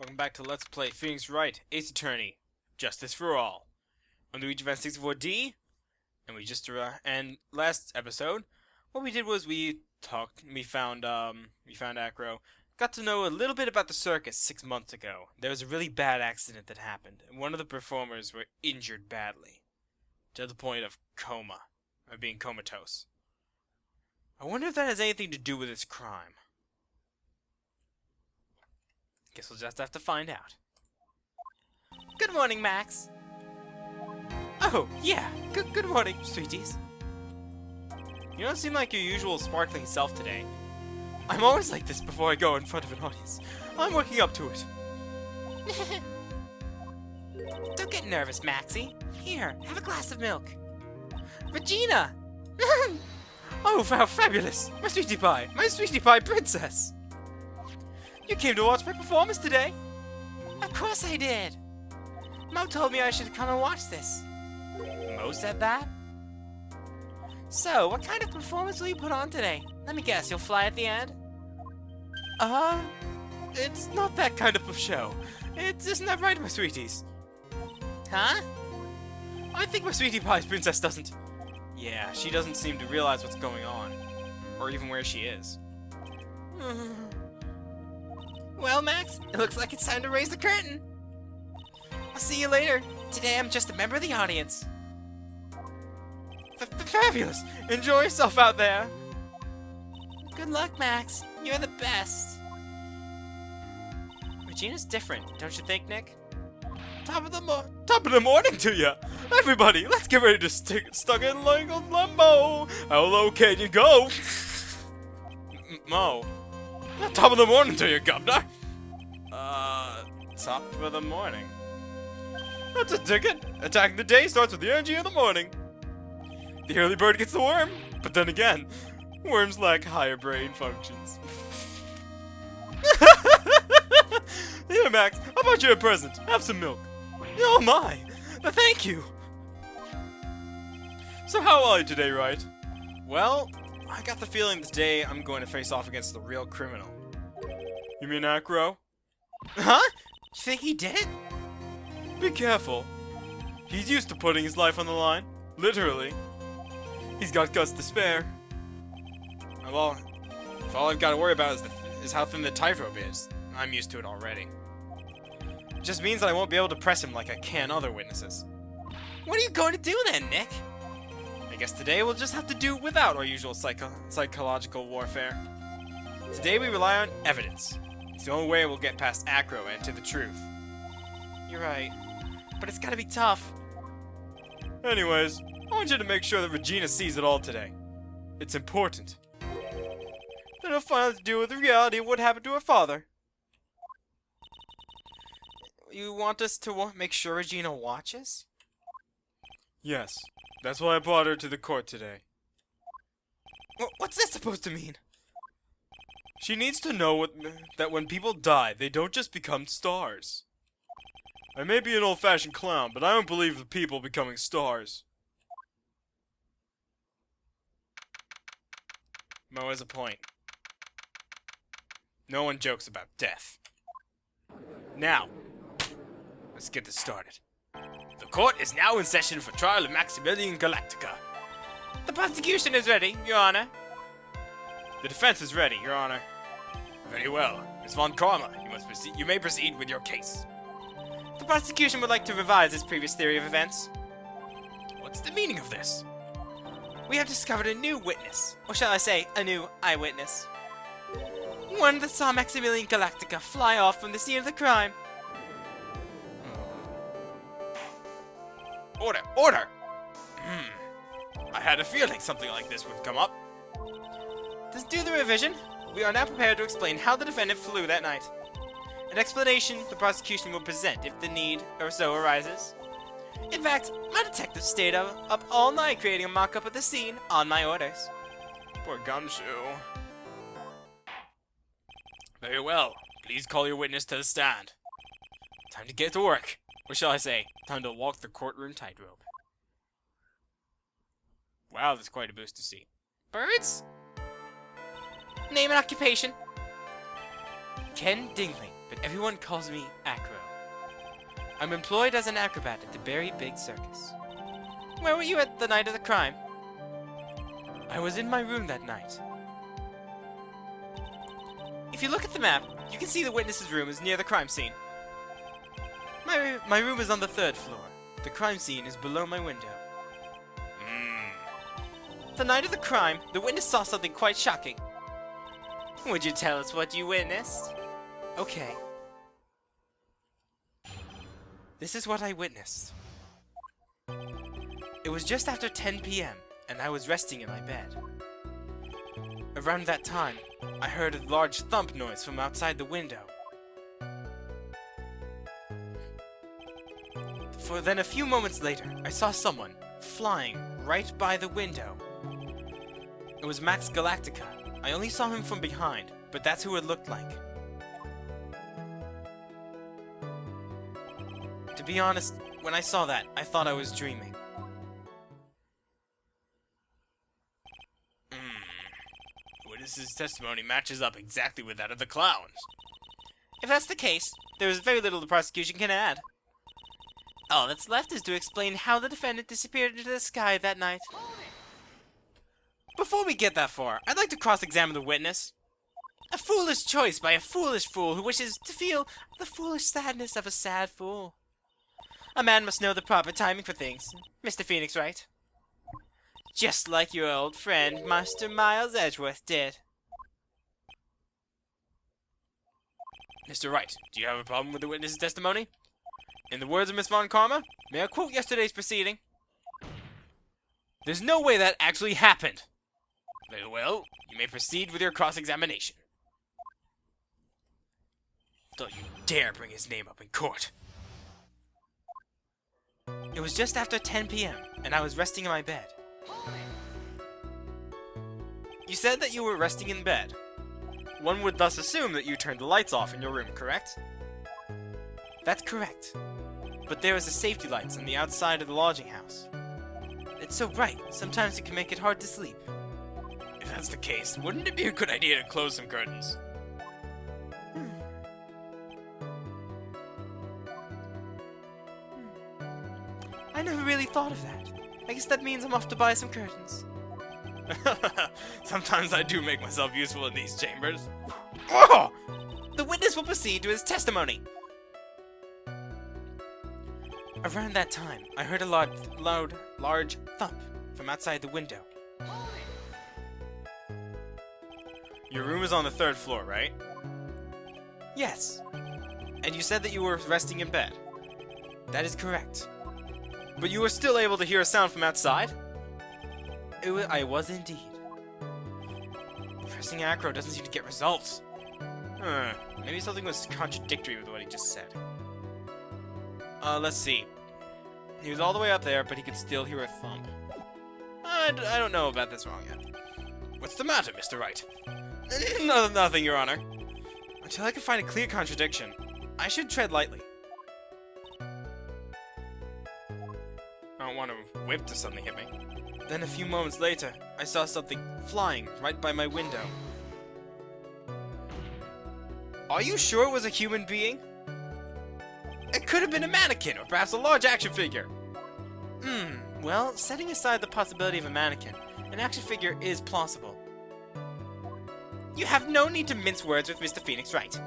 Welcome back to Let's Play Phoenix Wright, Ace Attorney, Justice for All. On Luigi Event 64D, and and last episode, what we did was we found Acro, got to know a little bit about the circus 6 months ago. There was a really bad accident that happened, and one of the performers were injured badly, to the point of being comatose. I wonder if that has anything to do with this crime. Guess we'll just have to find out. Good morning, Max. Oh, yeah. Good morning, sweeties. You don't seem like your usual sparkling self today. I'm always like this before I go in front of an audience. I'm working up to it. Don't get nervous, Maxie. Here, have a glass of milk. Regina! Oh, how fabulous! My sweetie pie princess! You came to watch my performance today? Of course I did. Mo told me I should come and watch this. Mo said that? So, what kind of performance will you put on today? Let me guess, you'll fly at the end? It's not that kind of a show. Isn't that right, my sweeties? Huh? I think my sweetie pie's princess doesn't. Yeah, she doesn't seem to realize what's going on. Or even where she is. Well, Max, it looks like it's time to raise the curtain. I'll see you later. Today I'm just a member of the audience. Fabulous! Enjoy yourself out there. Good luck, Max. You're the best. Regina's different, don't you think, Nick? Top of the morning to ya! Everybody, let's get ready to stuck in like a limbo. How low can you go? Mo. Top of the morning to you, governor. Top of the morning. That's a ticket. Attacking the day starts with the energy of the morning. The early bird gets the worm, but then again, worms lack higher brain functions. Here, Max, how about you a present? Have some milk. Oh my! Thank you! So how are you today, Wright? Well, I got the feeling today I'm going to face off against the real criminal. You mean Acro? Huh? You think he did it? Be careful. He's used to putting his life on the line. Literally. He's got guts to spare. Well, if all I've got to worry about is how thin the tightrope is, I'm used to it already. It just means that I won't be able to press him like I can other witnesses. What are you going to do then, Nick? I guess today we'll just have to do without our usual psychological warfare. Today we rely on evidence. It's the only way we'll get past Acro and to the truth. You're right, but it's gotta be tough. Anyways, I want you to make sure that Regina sees it all today. It's important. Then it'll finally have to deal with the reality of what happened to her father. You want us to make sure Regina watches? Yes, that's why I brought her to the court today. What's that supposed to mean? She needs to know that when people die, they don't just become stars. I may be an old-fashioned clown, but I don't believe in people becoming stars. Mo has a point. No one jokes about death. Now, let's get this started. The court is now in session for trial of Maximilian Galactica. The prosecution is ready, Your Honor. The defense is ready, Your Honor. Very well. Ms. Von Karma, you may proceed with your case. The prosecution would like to revise its previous theory of events. What's the meaning of this? We have discovered a new witness, or shall I say, a new eyewitness. One that saw Maximilian Galactica fly off from the scene of the crime. Order! Order! I had a feeling something like this would come up. To do the revision, we are now prepared to explain how the defendant flew that night. An explanation the prosecution will present if the need or so arises. In fact, my detective stayed up all night creating a mock-up of the scene on my orders. Poor Gumshoe. Very well. Please call your witness to the stand. Time to get to work. Or shall I say, time to walk the courtroom tightrope. Wow, that's quite a boost to see. Birds? Name and occupation. Ken Dingley, but everyone calls me Acro. I'm employed as an acrobat at the Very Big Circus. Where were you at the night of the crime? I was in my room that night. If you look at the map, you can see the witness's room is near the crime scene. My room is on the 3rd floor. The crime scene is below my window. The night of the crime, the witness saw something quite shocking. Would you tell us what you witnessed? Okay. This is what I witnessed. It was just after 10 p.m. and I was resting in my bed. Around that time, I heard a large thump noise from outside the window. For then a few moments later, I saw someone flying right by the window. It was Max Galactica. I only saw him from behind, but that's who it looked like. To be honest, when I saw that, I thought I was dreaming. Witness's testimony matches up exactly with that of the clowns. If that's the case, there is very little the prosecution can add. All that's left is to explain how the defendant disappeared into the sky that night. Before we get that far, I'd like to cross-examine the witness. A foolish choice by a foolish fool who wishes to feel the foolish sadness of a sad fool. A man must know the proper timing for things, Mr. Phoenix Wright. Just like your old friend, Master Miles Edgeworth did. Mr. Wright, do you have a problem with the witness's testimony? In the words of Miss Von Karma, may I quote yesterday's proceeding? There's no way that actually happened. Very well, you may proceed with your cross-examination. Don't you dare bring his name up in court. It was just after 10 p.m., and I was resting in my bed. You said that you were resting in bed. One would thus assume that you turned the lights off in your room, correct? That's correct. But there is a safety lights on the outside of the lodging house. It's so bright, sometimes it can make it hard to sleep. If that's the case, wouldn't it be a good idea to close some curtains? I never really thought of that. I guess that means I'm off to buy some curtains. Sometimes I do make myself useful in these chambers. Oh! The witness will proceed to his testimony. Around that time, I heard a large thump from outside the window. Your room is on the 3rd floor, right? Yes. And you said that you were resting in bed. That is correct. But you were still able to hear a sound from outside? I was indeed. Pressing acro doesn't seem to get results. Maybe something was contradictory with what he just said. Let's see. He was all the way up there, but he could still hear a thump. I don't know about this wrong yet. What's the matter, Mr. Wright? Nothing, Your Honor. Until I can find a clear contradiction, I should tread lightly. I don't want to whip to something hit me. Then a few moments later, I saw something flying right by my window. Are you sure it was a human being? It could have been a mannequin, or perhaps a large action figure. Well, setting aside the possibility of a mannequin, an action figure is plausible. You have no need to mince words with Mr. Phoenix Wright.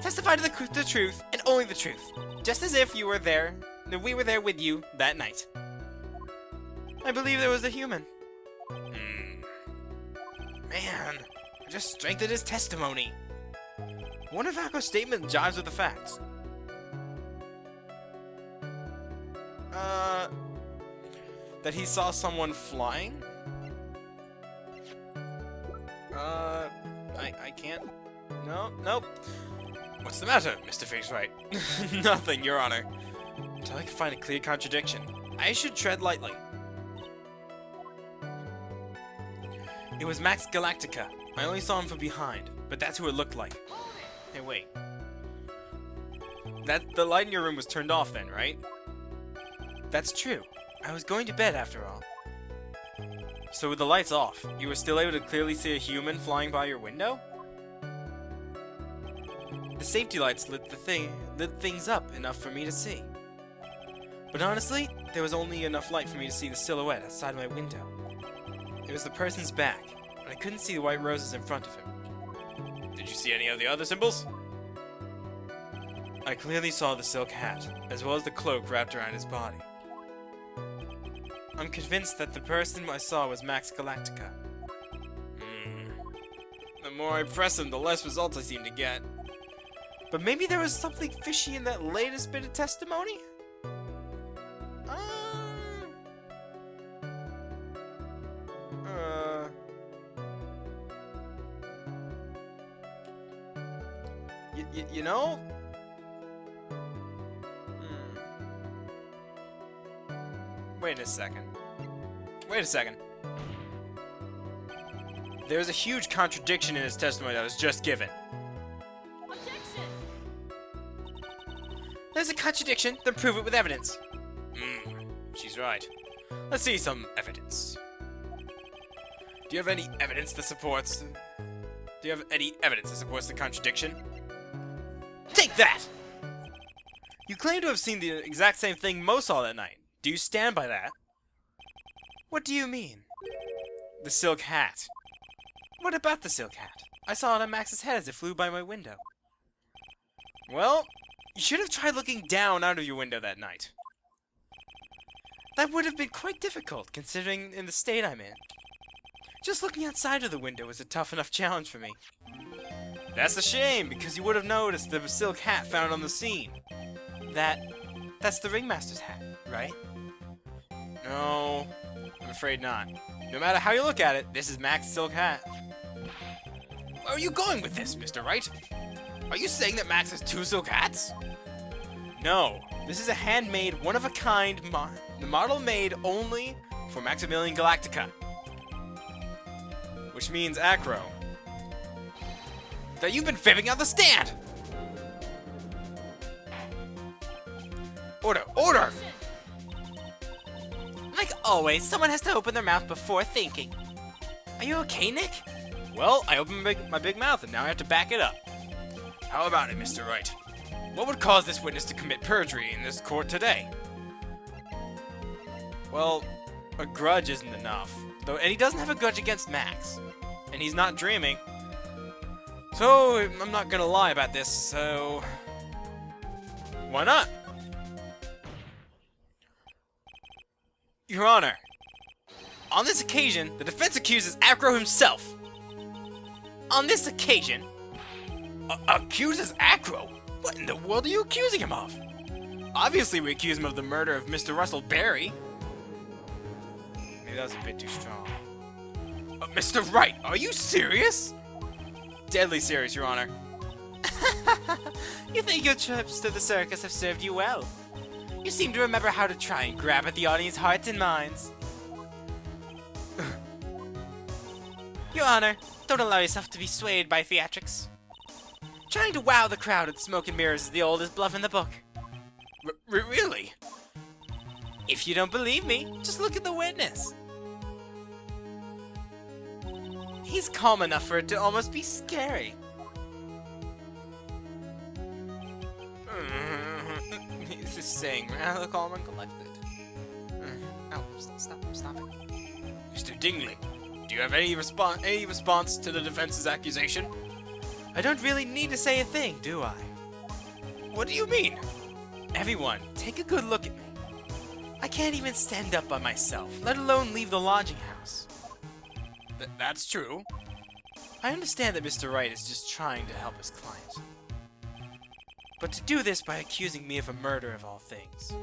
Testify to the truth, and only the truth. Just as if you were there, that we were there with you that night. I believe there was a human. Man, I just strengthened his testimony. I wonder if Akko's statement jives with the facts. That he saw someone flying? I can't. No, nope. What's the matter, Mr. Phoenix Wright? Nothing, Your Honor. Until I can find a clear contradiction, I should tread lightly. It was Max Galactica. I only saw him from behind, but that's who it looked like. Hey, wait. The light in your room was turned off then, right? That's true. I was going to bed after all. So with the lights off, you were still able to clearly see a human flying by your window? The safety lights lit things up enough for me to see. But honestly, there was only enough light for me to see the silhouette outside my window. It was the person's back, but I couldn't see the white roses in front of him. Did you see any of the other symbols? I clearly saw the silk hat, as well as the cloak wrapped around his body. I'm convinced that the person I saw was Max Galactica. The more I press him, the less results I seem to get. But maybe there was something fishy in that latest bit of testimony? You know? Wait a second. There's a huge contradiction in his testimony that was just given. Objection! There's a contradiction, then prove it with evidence. She's right. Let's see some evidence. Do you have any evidence that supports the contradiction? Take that! You claim to have seen the exact same thing Mo saw that night. Do you stand by that? What do you mean? The silk hat. What about the silk hat? I saw it on Max's head as it flew by my window. Well, you should have tried looking down out of your window that night. That would have been quite difficult, considering in the state I'm in. Just looking outside of the window was a tough enough challenge for me. That's a shame, because you would have noticed the silk hat found on the scene. That's the ringmaster's hat, right? No, I'm afraid not. No matter how you look at it, this is Max's silk hat. Where are you going with this, Mr. Wright? Are you saying that Max has two silk hats? No, this is a handmade, one-of-a-kind model made only for Maximilian Galactica. Which means Acro. That you've been fibbing on the stand! Order! Order! Like always, someone has to open their mouth before thinking. Are you okay, Nick? Well, I opened my big mouth and now I have to back it up. How about it, Mr. Wright? What would cause this witness to commit perjury in this court today? Well, a grudge isn't enough. And he doesn't have a grudge against Max. And he's not dreaming. So, I'm not gonna lie about this, so... Why not? Your Honor, on this occasion, the defense accuses Acro himself. On this occasion? Accuses Acro? What in the world are you accusing him of? Obviously we accuse him of the murder of Mr. Russell Berry. Maybe that was a bit too strong. Mr. Wright, are you serious? Deadly serious, Your Honor. You think your trips to the circus have served you well? You seem to remember how to try and grab at the audience's hearts and minds. Your Honor, don't allow yourself to be swayed by theatrics. Trying to wow the crowd with smoke and mirrors is the oldest bluff in the book. Really? If you don't believe me, just look at the witness. He's calm enough for it to almost be scary. He's just saying rather calm and collected. Oh, stop it. Mr. Dingley, do you have any response to the defense's accusation? I don't really need to say a thing, do I? What do you mean? Everyone, take a good look at me. I can't even stand up by myself, let alone leave the lodging house. That's true. I understand that Mr. Wright is just trying to help his client. But to do this by accusing me of a murder of all things.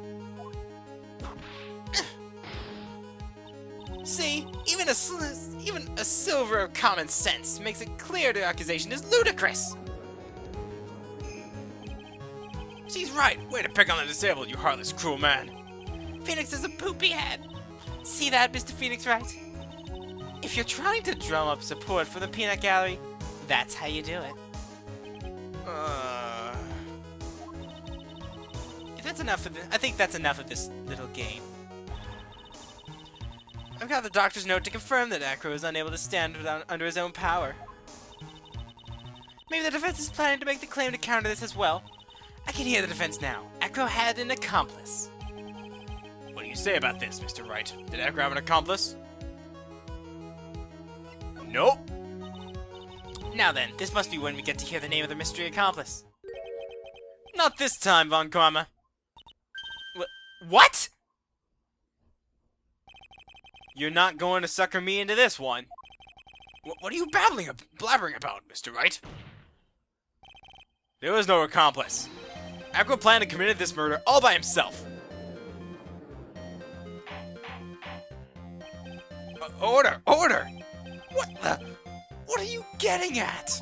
See, even a silver of common sense makes it clear the accusation is ludicrous. She's right. Way to pick on the disabled, you heartless, cruel man. Phoenix is a poopy head. See that, Mr. Phoenix Wright? If you're trying to drum up support for the peanut gallery, that's how you do it. That's enough of this. I think that's enough of this little game. I've got the doctor's note to confirm that Acro is unable to stand under his own power. Maybe the defense is planning to make the claim to counter this as well. I can hear the defense now. Acro had an accomplice. What do you say about this, Mr. Wright? Did Acro have an accomplice? Nope. Now then, this must be when we get to hear the name of the mystery accomplice. Not this time, Von Karma. What? You're not going to sucker me into this one. What are you blabbering about, Mr. Wright? There was no accomplice. Acro planned and committed this murder all by himself. Order! Order! What are you getting at?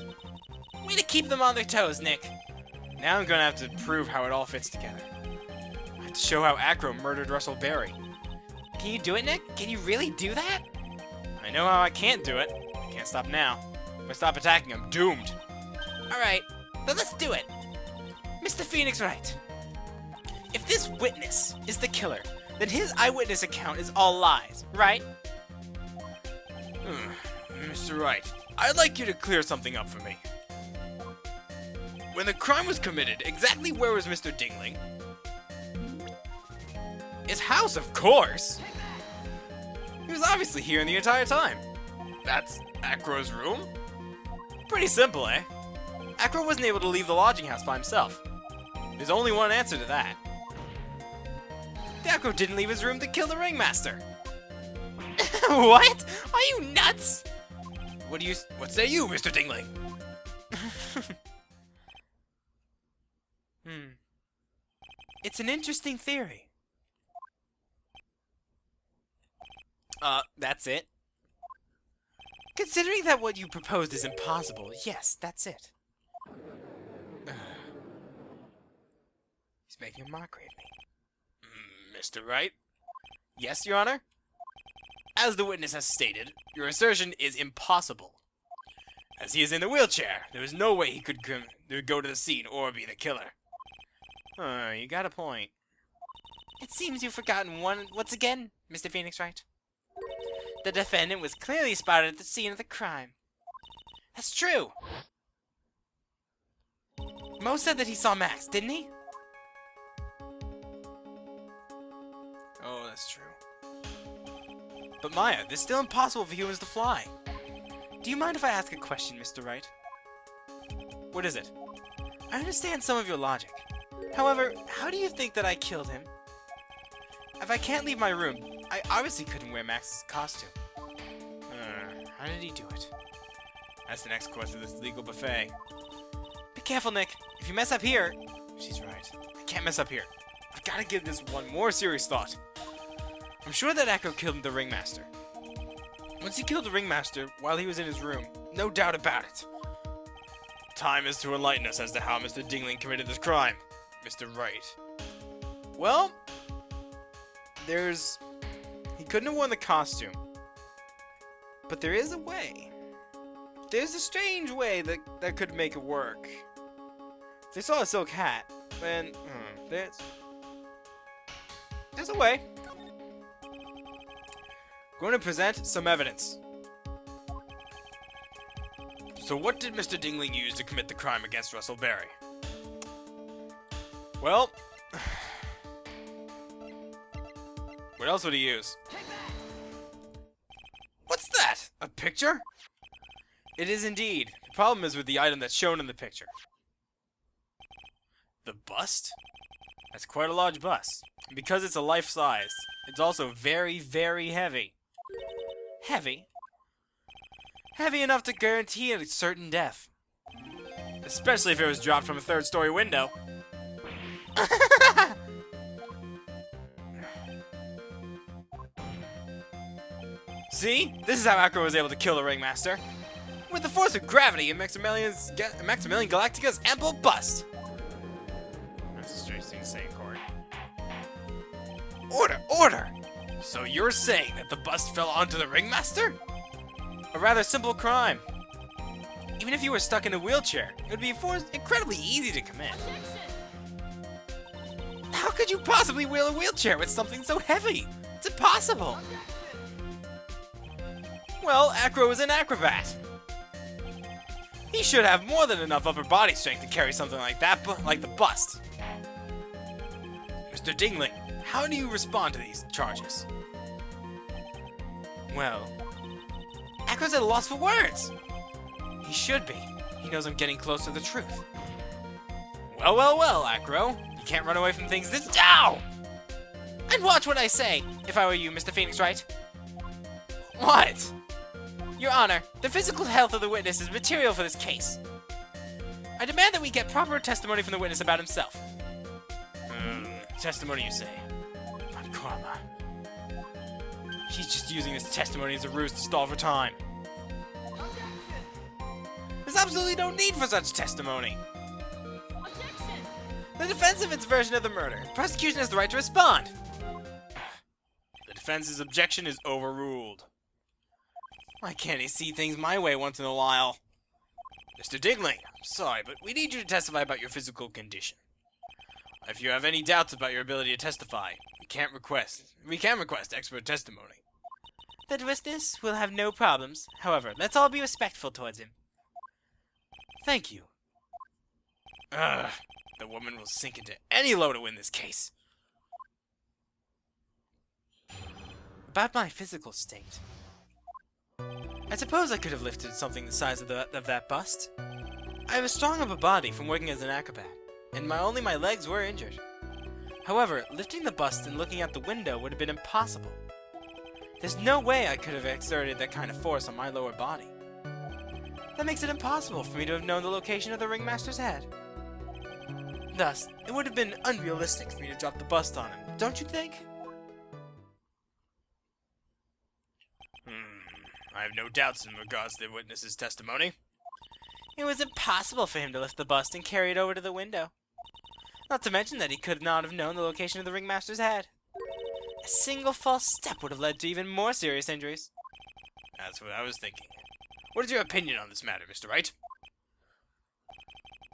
Way to keep them on their toes, Nick. Now I'm gonna have to prove how it all fits together. I have to show how Acro murdered Russell Berry. Can you do it, Nick? Can you really do that? I know how I can't do it. I can't stop now. If I stop attacking, I'm doomed. Alright, then let's do it. Mr. Phoenix Wright. If this witness is the killer, then his eyewitness account is all lies, right? Mr. Wright, I'd like you to clear something up for me. When the crime was committed, exactly where was Mr. Dingling? His house, of course! He was obviously here in the entire time. That's Acro's room? Pretty simple, eh? Acro wasn't able to leave the lodging house by himself. There's only one answer to that. The Acro didn't leave his room to kill the ringmaster. What? Are you nuts? What say you, Mr. Dingling? It's an interesting theory. That's it? Considering that what you proposed is impossible, yes, that's it. He's making a mockery of me. Mr. Wright? Yes, Your Honor? As the witness has stated, your assertion is impossible. As he is in the wheelchair, there is no way he could go to the scene or be the killer. You got a point. It seems you've forgotten once again, Mr. Phoenix Wright. The defendant was clearly spotted at the scene of the crime. That's true. Mo said that he saw Max, didn't he? Oh, that's true. But Maya, it's still impossible for humans to fly. Do you mind if I ask a question, Mr. Wright? What is it? I understand some of your logic. However, how do you think that I killed him? If I can't leave my room, I obviously couldn't wear Max's costume. How did he do it? That's the next course of this legal buffet. Be careful, Nick. If you mess up here... She's right. I can't mess up here. I've got to give this one more serious thought. I'm sure that Acro killed the ringmaster. Once he killed the ringmaster while he was in his room, no doubt about it. Time is to enlighten us as to how Mr. Dingling committed this crime, Mr. Wright. Well, he couldn't have worn the costume. But there is a way. There's a strange way that could make it work. If they saw a silk hat, then there's a way. Going to present some evidence. So what did Mr. Dingling use to commit the crime against Russell Berry? Well, what else would he use? What's that? A picture? It is indeed. The problem is with the item that's shown in the picture. The bust? That's quite a large bust. And because it's a life-size, it's also very, very heavy. Heavy? Heavy enough to guarantee a certain death. Especially if it was dropped from a third-story window. See? This is how Acro was able to kill the ringmaster. With the force of gravity and Maximilian Galactica's ample bust. That's a strange thing to say in court. Order! Order! So you're saying that the bust fell onto the ringmaster? A rather simple crime. Even if you were stuck in a wheelchair, it would be incredibly easy to commit. How could you possibly wheel a wheelchair with something so heavy? It's impossible. Well, Acro is an acrobat. He should have more than enough upper body strength to carry something like that, like the bust. Mr. Dingling, how do you respond to these charges? Well, Acro's at a loss for words. He should be. He knows I'm getting close to the truth. Well, well, well, Acro. You can't run away from things this— Ow! I'd watch what I say, if I were you, Mr. Phoenix Wright. What? Your Honor, the physical health of the witness is material for this case. I demand that we get proper testimony from the witness about himself. Testimony, you say? On karma. She's just using this testimony as a ruse to stall for time. There's absolutely no need for such testimony. Objection! The defense of its version of the murder. The prosecution has the right to respond. The defense's objection is overruled. Why can't he see things my way once in a while? Mr. Dingling, I'm sorry, but we need you to testify about your physical condition. If you have any doubts about your ability to testify, we can request expert testimony. The witness will have no problems. However, let's all be respectful towards him. Thank you. The woman will sink into any low to win this case. About my physical state. I suppose I could have lifted something the size of that bust. I have a strong upper body from working as an acrobat, and only my legs were injured. However, lifting the bust and looking out the window would have been impossible. There's no way I could have exerted that kind of force on my lower body. That makes it impossible for me to have known the location of the ringmaster's head. Thus, it would have been unrealistic for me to drop the bust on him, don't you think? I have no doubts in regards to the witness's testimony. It was impossible for him to lift the bust and carry it over to the window. Not to mention that he could not have known the location of the ringmaster's head. A single false step would have led to even more serious injuries. That's what I was thinking. What is your opinion on this matter, Mr. Wright?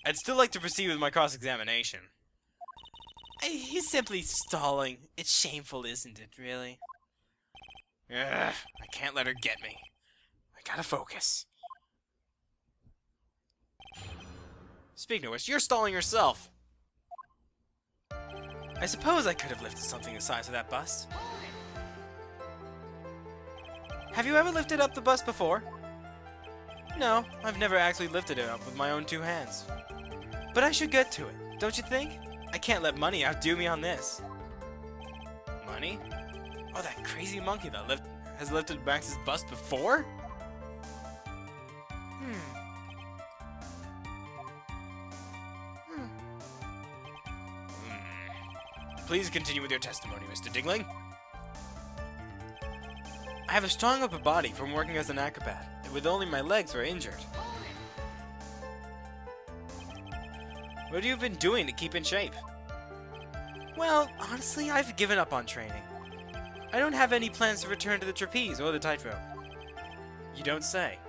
I'd still like to proceed with my cross-examination. He's simply stalling. It's shameful, isn't it, really? I can't let her get me. I gotta focus. Speaking of which, you're stalling yourself. I suppose I could have lifted something the size of that bust. Have you ever lifted up the bust before? No, I've never actually lifted it up with my own two hands. But I should get to it, don't you think? I can't let money outdo me on this. Money? Oh, that crazy monkey that has lifted Max's bust before? Please continue with your testimony, Mr. Dingling. I have a strong upper body from working as an acrobat, and with only my legs were injured. What have you been doing to keep in shape? Well, honestly, I've given up on training. I don't have any plans to return to the trapeze or the tightrope. You don't say.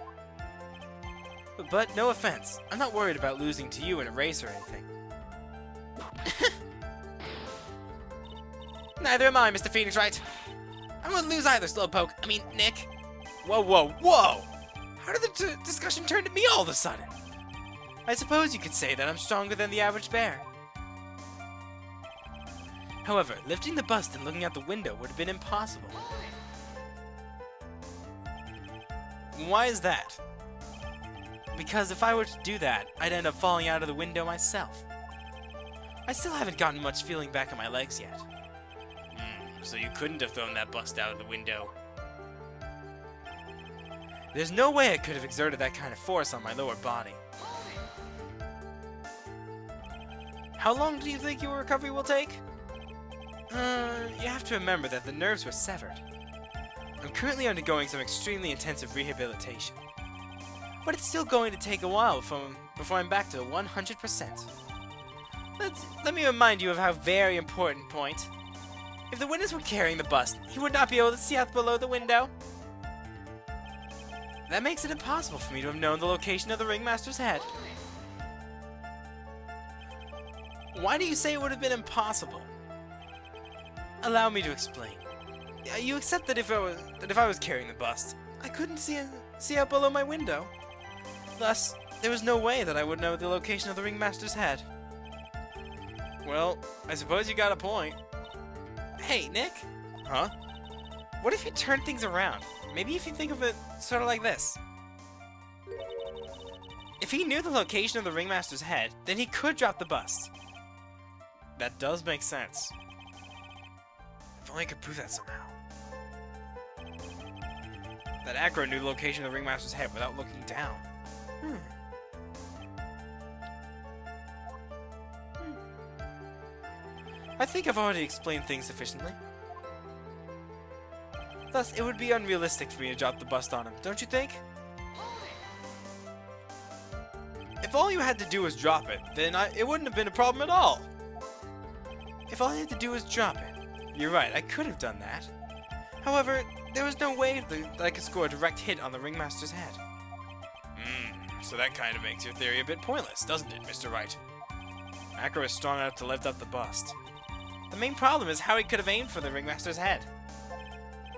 But no offense, I'm not worried about losing to you in a race or anything. Neither am I, Mr. Phoenix Wright. I wouldn't lose either, Slowpoke. I mean, Nick. Whoa, whoa, whoa! How did the discussion turn to me all of a sudden? I suppose you could say that I'm stronger than the average bear. However, lifting the bust and looking out the window would have been impossible. Why is that? Because if I were to do that, I'd end up falling out of the window myself. I still haven't gotten much feeling back in my legs yet. So you couldn't have thrown that bust out of the window. There's no way I could have exerted that kind of force on my lower body. How long do you think your recovery will take? You have to remember that the nerves were severed. I'm currently undergoing some extremely intensive rehabilitation. But it's still going to take a while before I'm back to 100%. Let me remind you of a very important point. If the witness were carrying the bust, he would not be able to see out below the window. That makes it impossible for me to have known the location of the ringmaster's head. Why do you say it would have been impossible? Allow me to explain. You accept that if I was carrying the bust, I couldn't see out below my window. Thus, there was no way that I would know the location of the Ringmaster's head. Well, I suppose you got a point. Hey, Nick? Huh? What if you turn things around? Maybe if you think of it sort of like this. If he knew the location of the Ringmaster's head, then he could drop the bust. That does make sense. If only I could prove that somehow. That Acro knew the location of the Ringmaster's head without looking down. I think I've already explained things sufficiently. Thus, it would be unrealistic for me to drop the bust on him, don't you think? If all you had to do was drop it, then it wouldn't have been a problem at all. If all I had to do was drop it. You're right, I could have done that. However, there was no way that I could score a direct hit on the Ringmaster's head. So that kind of makes your theory a bit pointless, doesn't it, Mr. Wright? Acro is strong enough to lift up the bust. The main problem is how he could have aimed for the Ringmaster's head.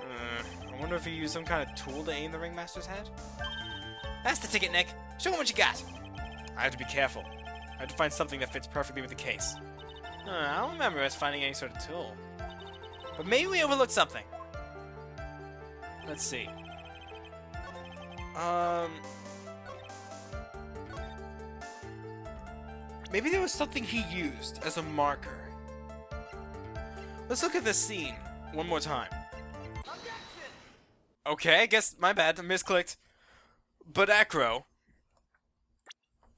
I wonder if he used some kind of tool to aim the Ringmaster's head? That's the ticket, Nick. Show him what you got. I have to be careful. I have to find something that fits perfectly with the case. I don't remember us finding any sort of tool. But maybe we overlooked something. Let's see. Maybe there was something he used as a marker. Let's look at this scene one more time. Okay, I guess my bad, I misclicked. But Acro.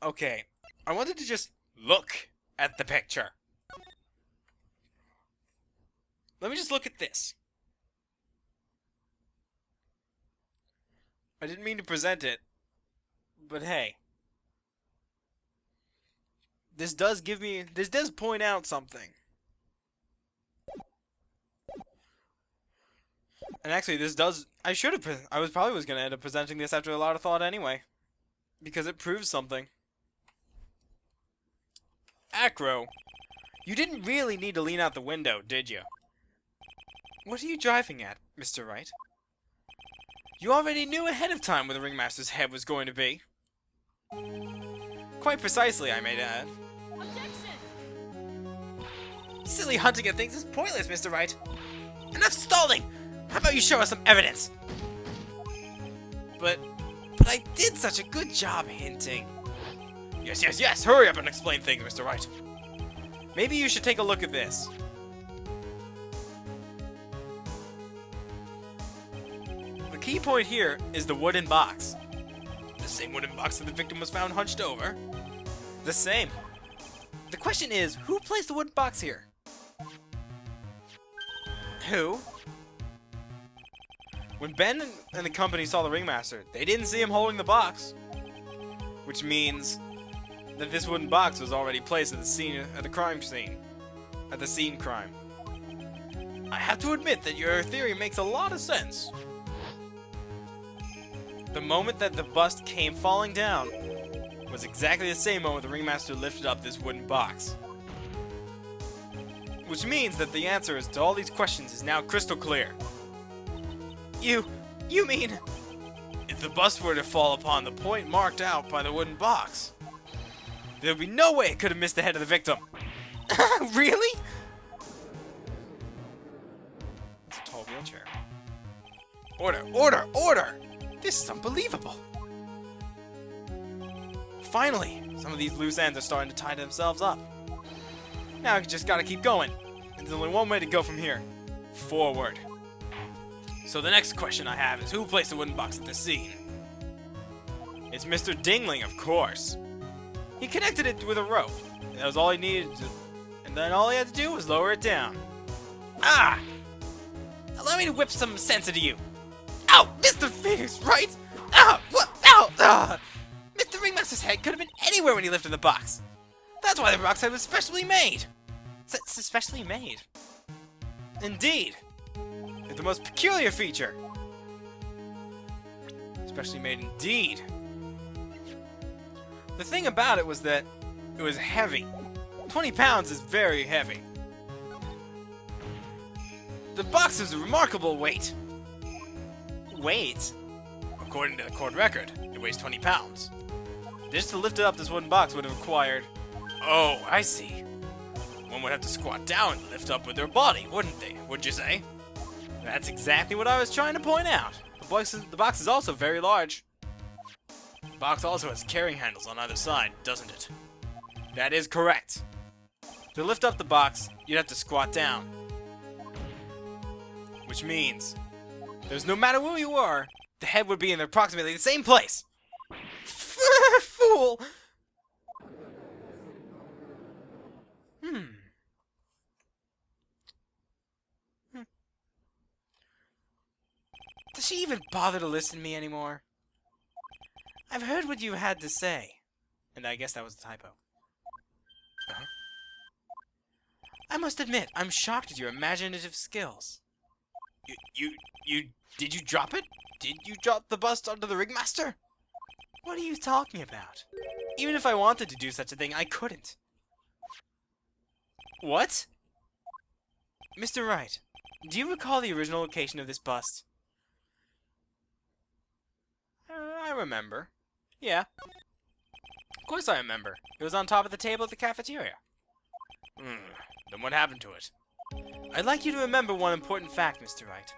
Okay, I wanted to just look at the picture. Let me just look at this. I didn't mean to present it, but hey. This does point out something. And actually, I was probably going to end up presenting this after a lot of thought anyway. Because it proves something. Acro, you didn't really need to lean out the window, did you? What are you driving at, Mr. Wright? You already knew ahead of time where the Ringmaster's head was going to be. Quite precisely, I may add. Objection! Silly hunting at things is pointless, Mr. Wright. Enough stalling! How about you show us some evidence? But I did such a good job hinting. Yes, hurry up and explain things, Mr. Wright. Maybe you should take a look at this. The key point here is the wooden box. The same wooden box that the victim was found hunched over. The same. The question is, who placed the wooden box here? Who? When Ben and the company saw the Ringmaster, they didn't see him holding the box. Which means that this wooden box was already placed at the crime scene. At the scene crime. I have to admit that your theory makes a lot of sense. The moment that the bust came falling down was exactly the same moment the Ringmaster lifted up this wooden box. Which means that the answers to all these questions is now crystal clear. You mean, if the bust were to fall upon the point marked out by the wooden box, there would be no way it could have missed the head of the victim. Really? It's a tall wheelchair. Order! This is unbelievable. Finally, some of these loose ends are starting to tie themselves up. Now I just gotta keep going. There's only one way to go from here. Forward. So the next question I have is, who placed the wooden box at the scene? It's Mr. Dingling, of course. He connected it with a rope. That was all he needed to, and then all he had to do was lower it down. Ah! Allow me to whip some sense into you. Ow! Mr. Fingers, right? Ah! What? Ow! Ah! Mr. Ringmaster's head could have been anywhere when he lifted the box. That's why the box head was specially made. It's specially made. Indeed. It's the most peculiar feature. Specially made indeed. The thing about it was that it was heavy. 20 pounds is very heavy. The box is a remarkable weight. Weight? According to the court record, it weighs 20 pounds. Just to lift it up, this wooden box would have required... Oh, I see. One would have to squat down and lift up with their body, wouldn't they? Would you say? That's exactly what I was trying to point out. The box is also very large. The box also has carrying handles on either side, doesn't it? That is correct. To lift up the box, you'd have to squat down. Which means, there's no matter where you are, the head would be in approximately the same place. Fool! Does she even bother to listen to me anymore? I've heard what you had to say. And I guess that was a typo. I must admit, I'm shocked at your imaginative skills. Did you drop it? Did you drop the bust onto the ringmaster? What are you talking about? Even if I wanted to do such a thing, I couldn't. What? Mr. Wright, do you recall the original location of this bust? I remember. Yeah. Of course I remember. It was on top of the table at the cafeteria. Then what happened to it? I'd like you to remember one important fact, Mr. Wright.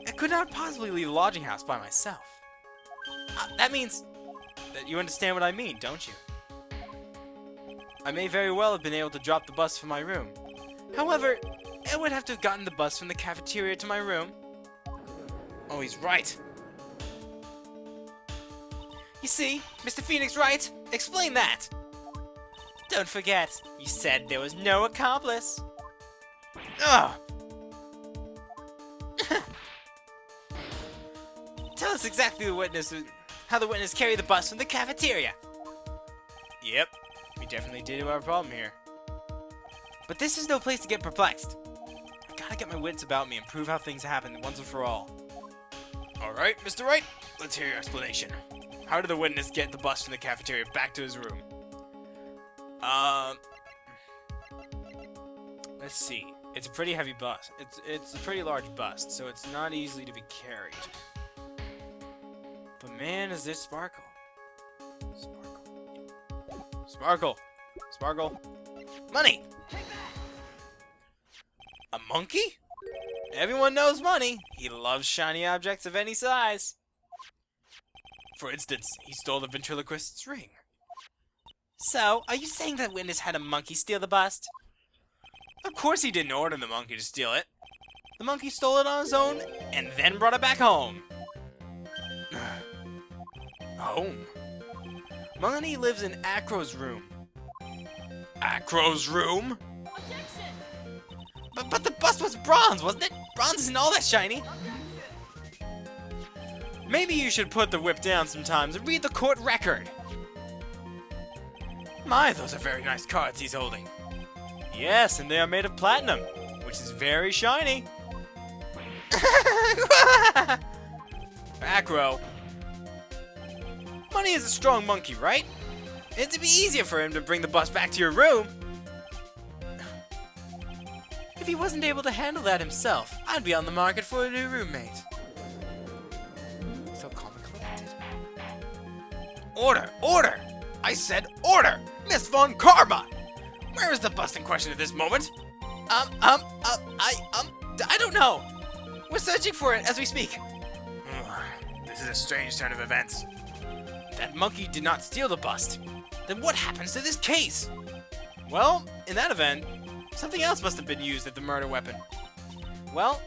I could not possibly leave the lodging house by myself. That means that you understand what I mean, don't you? I may very well have been able to drop the bus from my room. However, I would have to have gotten the bus from the cafeteria to my room. Oh, he's right. You see, Mr. Phoenix Wright, explain that. Don't forget, you said there was no accomplice. Ugh. Tell us exactly how the witness carried the bus from the cafeteria. Yep, we definitely did have a problem here. But this is no place to get perplexed. I gotta get my wits about me and prove how things happen once and for all. Alright, Mr. Wright, let's hear your explanation. How did the witness get the bus from the cafeteria back to his room? Let's see. It's a pretty heavy bust. It's a pretty large bust, so it's not easily to be carried. But man, is this Sparkle. Sparkle. Sparkle. Money! A monkey? Everyone knows Money. He loves shiny objects of any size. For instance, he stole the ventriloquist's ring. So, are you saying that witness had a monkey steal the bust? Of course he didn't order the monkey to steal it. The monkey stole it on his own, and then brought it back home. Home? Money lives in Acro's room. Acro's room? But the bust was bronze, wasn't it? Bronze isn't all that shiny. Maybe you should put the whip down sometimes and read the court record. My, those are very nice cards he's holding. Yes, and they are made of platinum, which is very shiny. Acro. Money is a strong monkey, right? It'd be easier for him to bring the bus back to your room. If he wasn't able to handle that himself, I'd be on the market for a new roommate. So calm and collected. Order! Order! I said order! Miss Von Karma! Where is the bust in question at this moment? I don't know. We're searching for it as we speak. This is a strange turn of events. That monkey did not steal the bust. Then what happens to this case? Well, in that event, something else must have been used as the murder weapon. Well,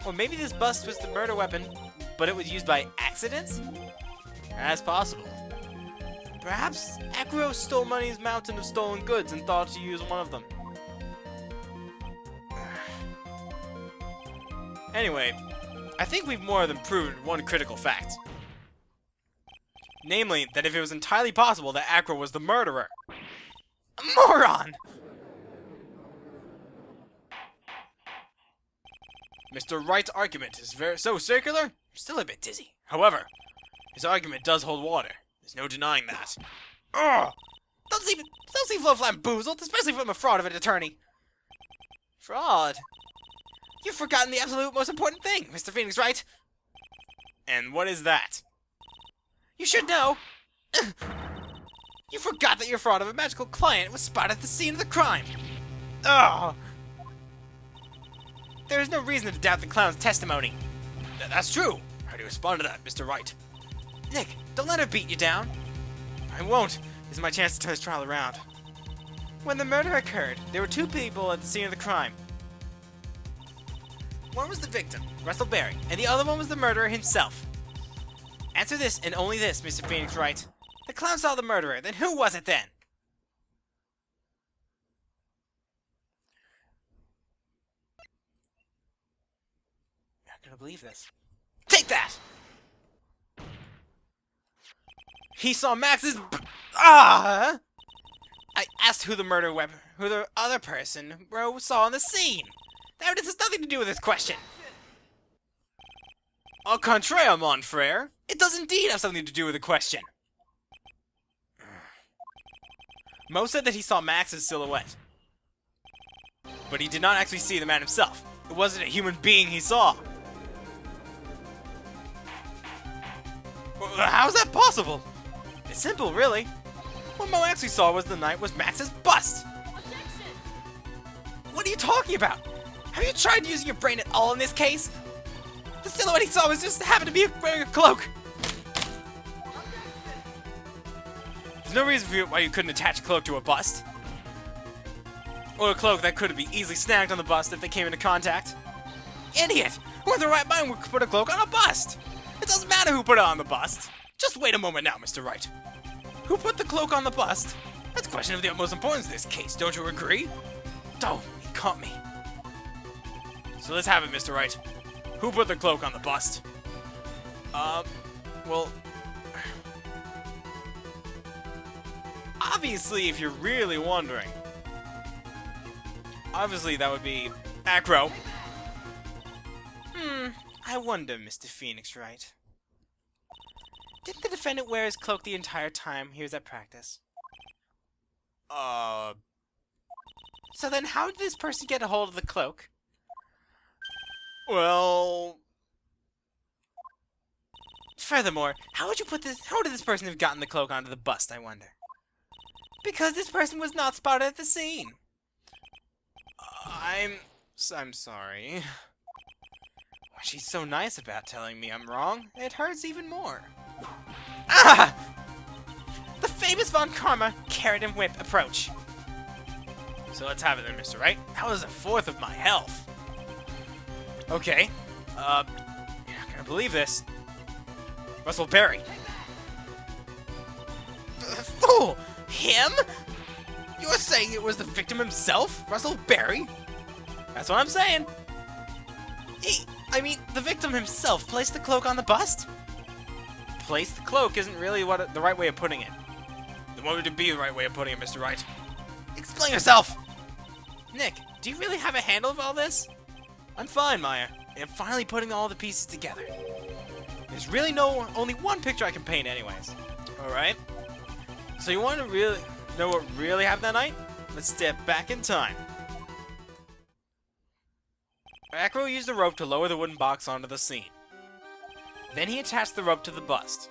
or maybe this bust was the murder weapon, but it was used by accident? That's possible. Perhaps Acro stole Money's mountain of stolen goods and thought to use one of them. Anyway, I think we've more than proven one critical fact. Namely, that if it was entirely possible that Acro was the murderer. A moron! Mr. Wright's argument is so circular, I'm still a bit dizzy. However, his argument does hold water. There's no denying that. Ugh! Don't seem so flamboozled, especially from a fraud of an attorney. Fraud? You've forgotten the absolute most important thing, Mr. Phoenix Wright. And what is that? You should know! You forgot that your fraud of a magical client was spotted at the scene of the crime! Ugh! There is no reason to doubt the clown's testimony. That's true! How do you respond to that, Mr. Wright? Nick, don't let her beat you down! I won't. This is my chance to turn this trial around. When the murder occurred, there were two people at the scene of the crime. One was the victim, Russell Berry, and the other one was the murderer himself. Answer this and only this, Mr. Phoenix Wright. The clown saw the murderer, then who was it then? I'm not gonna believe this. Take that! He saw Max's... I asked who the other person saw on the scene. That has nothing to do with this question. Au contraire, mon frere. It does indeed have something to do with the question. Mo said that he saw Max's silhouette. But he did not actually see the man himself. It wasn't a human being he saw. How is that possible? It's simple, really. What Mo actually saw was Max's bust. Objection! What are you talking about? Have you tried using your brain at all in this case? The silhouette he saw was just happened to be wearing a cloak. There's no reason why you couldn't attach a cloak to a bust. Or a cloak that could be easily snagged on the bust if they came into contact. Idiot! Who in the right mind would put a cloak on a bust? It doesn't matter who put it on the bust. Just wait a moment now, Mr. Wright. Who put the cloak on the bust? That's a question of the utmost importance in this case, don't you agree? Oh, he caught me. So let's have it, Mr. Wright. Who put the cloak on the bust? Well... Obviously, if you're really wondering... Obviously, that would be... Acro. I wonder, Mr. Phoenix Wright. Didn't the defendant wear his cloak the entire time he was at practice? So then how did this person get a hold of the cloak? Well... Furthermore, how did this person have gotten the cloak onto the bust, I wonder? Because this person was not spotted at the scene. I'm sorry. She's so nice about telling me I'm wrong, it hurts even more. Ah! The famous Von Karma carrot and whip approach. So let's have it then, Mr. Wright. That was a fourth of my health. Okay. You're not gonna believe this. Russell Berry. Fool! Him? You're saying it was the victim himself, Russell Berry? That's what I'm saying. The victim himself placed the cloak on the bust? Placed the cloak isn't really the right way of putting it. Then what would it be the right way of putting it, Mr. Wright? Explain yourself! Nick, do you really have a handle of all this? I'm fine, Maya. I'm finally putting all the pieces together. There's really only one picture I can paint anyways. Alright. So you want to really know what really happened that night? Let's step back in time. Acro used a rope to lower the wooden box onto the scene. Then he attached the rope to the bust,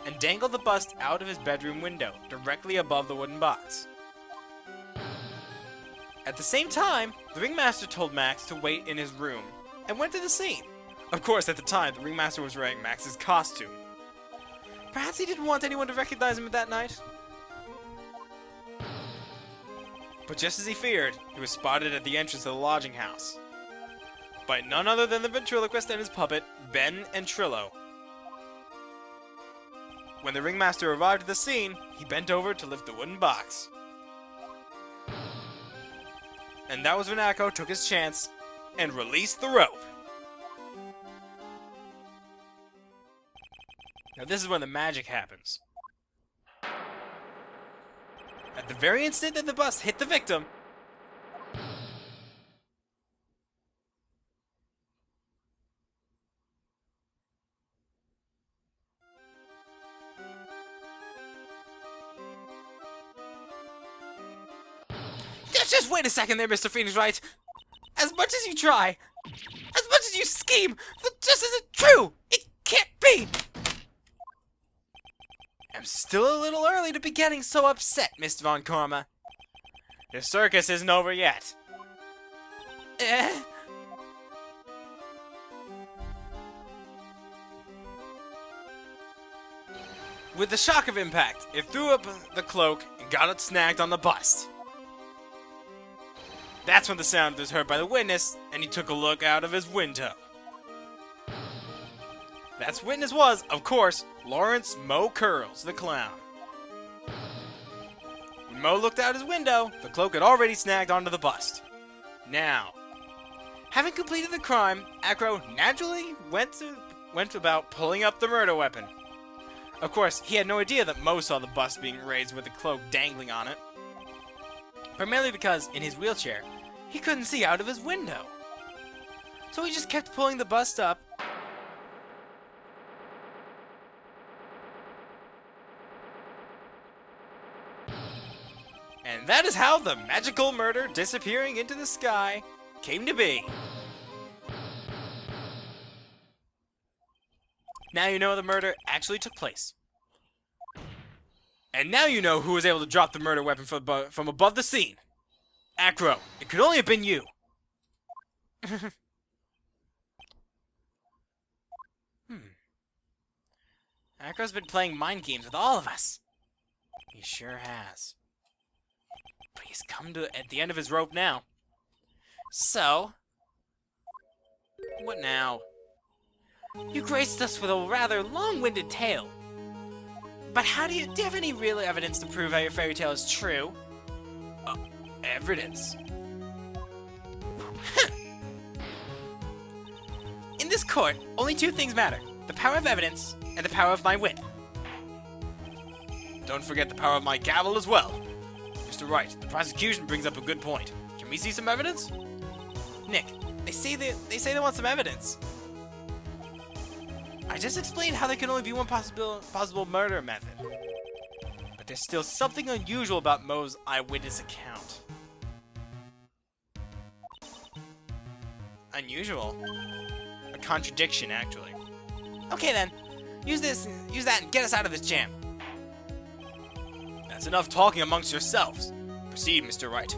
and dangled the bust out of his bedroom window, directly above the wooden box. At the same time, the ringmaster told Max to wait in his room, and went to the scene. Of course, at the time, the ringmaster was wearing Max's costume. Perhaps he didn't want anyone to recognize him that night? But just as he feared, he was spotted at the entrance of the lodging house by none other than the ventriloquist and his puppet, Ben and Trillo. When the ringmaster arrived at the scene, he bent over to lift the wooden box. And that was when Acro took his chance and released the rope. Now this is when the magic happens. At the very instant that the bust hit the victim, just wait a second there, Mr. Phoenix Wright. As much as you try, as much as you scheme, that just isn't true. It can't be. I'm still a little early to be getting so upset, Miss Von Karma. The circus isn't over yet. Eh? With the shock of impact, it threw up the cloak and got it snagged on the bust. That's when the sound was heard by the witness, and he took a look out of his window. That witness was, of course, Lawrence Mo Curls, the clown. When Mo looked out his window, the cloak had already snagged onto the bust. Now, having completed the crime, Acro naturally went about pulling up the murder weapon. Of course, he had no idea that Mo saw the bust being raised with the cloak dangling on it. Primarily because, in his wheelchair, he couldn't see out of his window. So he just kept pulling the bust up. And that is how the magical murder disappearing into the sky came to be. Now you know the murder actually took place. And now you know who was able to drop the murder weapon from above the scene. Acro, it could only have been you. Acro's been playing mind games with all of us. He sure has. But he's come to at the end of his rope now. So, what now? You graced us with a rather long-winded tale. But do you have any real evidence to prove how your fairy tale is true? Evidence? In this court, only two things matter. The power of evidence and the power of my wit. Don't forget the power of my gavel as well. Mr. Wright, the prosecution brings up a good point. Can we see some evidence? Nick, they say they want some evidence. I just explained how there can only be one possible murder method. But there's still something unusual about Mo's eyewitness account. Unusual? A contradiction, actually. Okay then, use that and get us out of this jam. That's enough talking amongst yourselves. Proceed, Mr. Wright.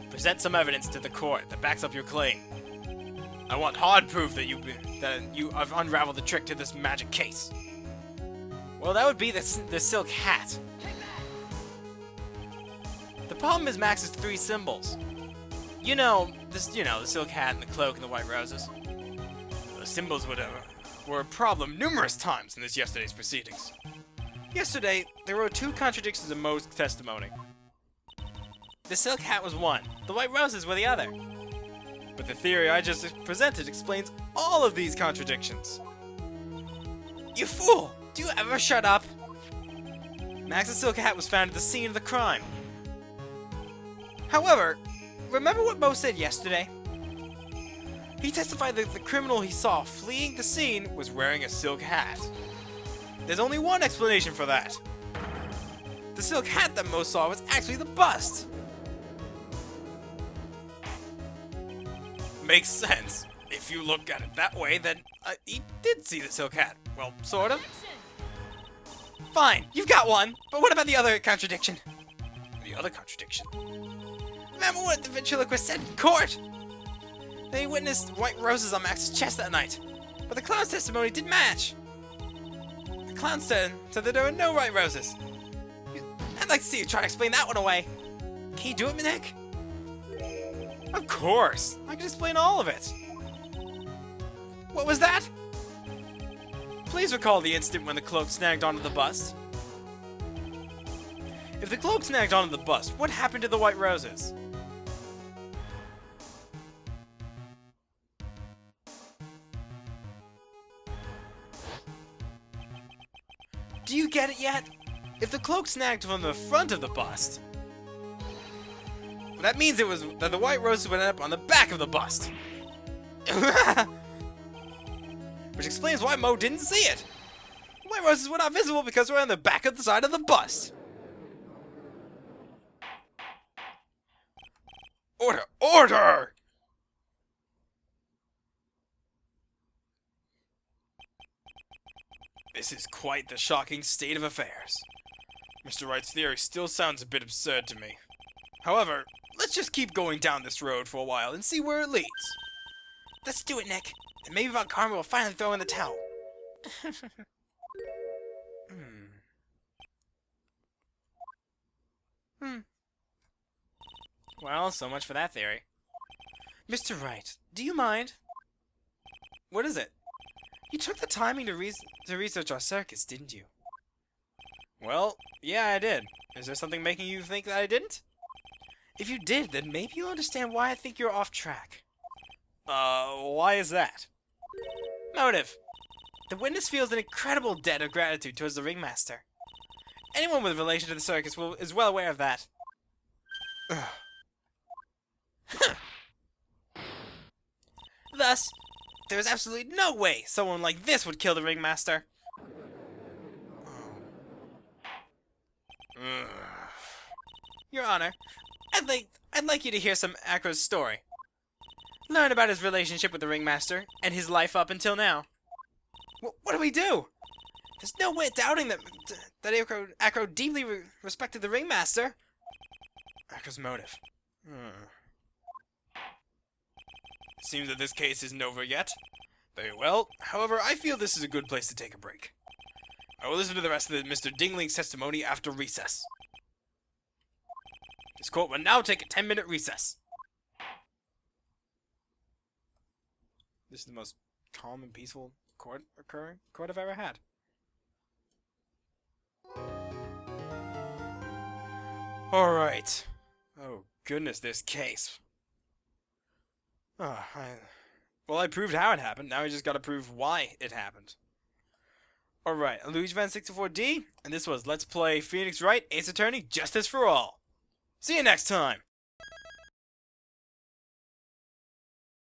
Present some evidence to the court that backs up your claim. I want hard proof that you have unraveled the trick to this magic case. Well, that would be the silk hat. The problem is Max's three symbols. The silk hat and the cloak and the white roses. The symbols were a problem numerous times in yesterday's proceedings. Yesterday, there were two contradictions in Mo's testimony. The silk hat was one, the white roses were the other. But the theory I just presented explains all of these contradictions. You fool! Do you ever shut up? Max's silk hat was found at the scene of the crime. However, remember what Mo said yesterday? He testified that the criminal he saw fleeing the scene was wearing a silk hat. There's only one explanation for that. The silk hat that Mo saw was actually the bust. Makes sense. If you look at it that way, then he did see the silk hat. Well, sort of. Fine, you've got one, but what about the other contradiction? The other contradiction? Remember what the ventriloquist said in court? They witnessed white roses on Max's chest that night, but the clown's testimony didn't match. The clown said that there were no white roses. I'd like to see you try to explain that one away. Can you do it, Nick? Of course! I can explain all of it! What was that? Please recall the instant when the cloak snagged onto the bust. If the cloak snagged onto the bust, what happened to the white roses? Do you get it yet? If the cloak snagged from the front of the bust, that means that the white roses would end up on the back of the bust. Which explains why Mo didn't see it. The white roses were not visible because they were on the back of the side of the bust. Order! Order! This is quite the shocking state of affairs. Mr. Wright's theory still sounds a bit absurd to me. However, let's just keep going down this road for a while and see where it leads. Let's do it, Nick. And maybe Von Karma will finally throw in the towel. Well, so much for that theory. Mr. Wright, do you mind? What is it? You took the timing to research our circus, didn't you? Well, yeah, I did. Is there something making you think that I didn't? If you did, then maybe you'll understand why I think you're off track. Why is that? Motive. The witness feels an incredible debt of gratitude towards the ringmaster. Anyone with relation to the circus is well aware of that. Thus, there is absolutely no way someone like this would kill the ringmaster. Your Honor, I'd like you to hear some Acro's story. Learn about his relationship with the ringmaster and his life up until now. What do we do? There's no way of doubting that Acro deeply respected the ringmaster. Acro's motive. It seems that this case isn't over yet. Very well. However, I feel this is a good place to take a break. I will listen to the rest of Mr. Dingling's testimony after recess. This court will now take a 10-minute recess. This is the most calm and peaceful court I've ever had. Alright. Oh, goodness, this case. I proved how it happened. Now I just gotta prove why it happened. Alright, Illusion64D, and this was Let's Play Phoenix Wright, Ace Attorney, Justice for All. See you next time!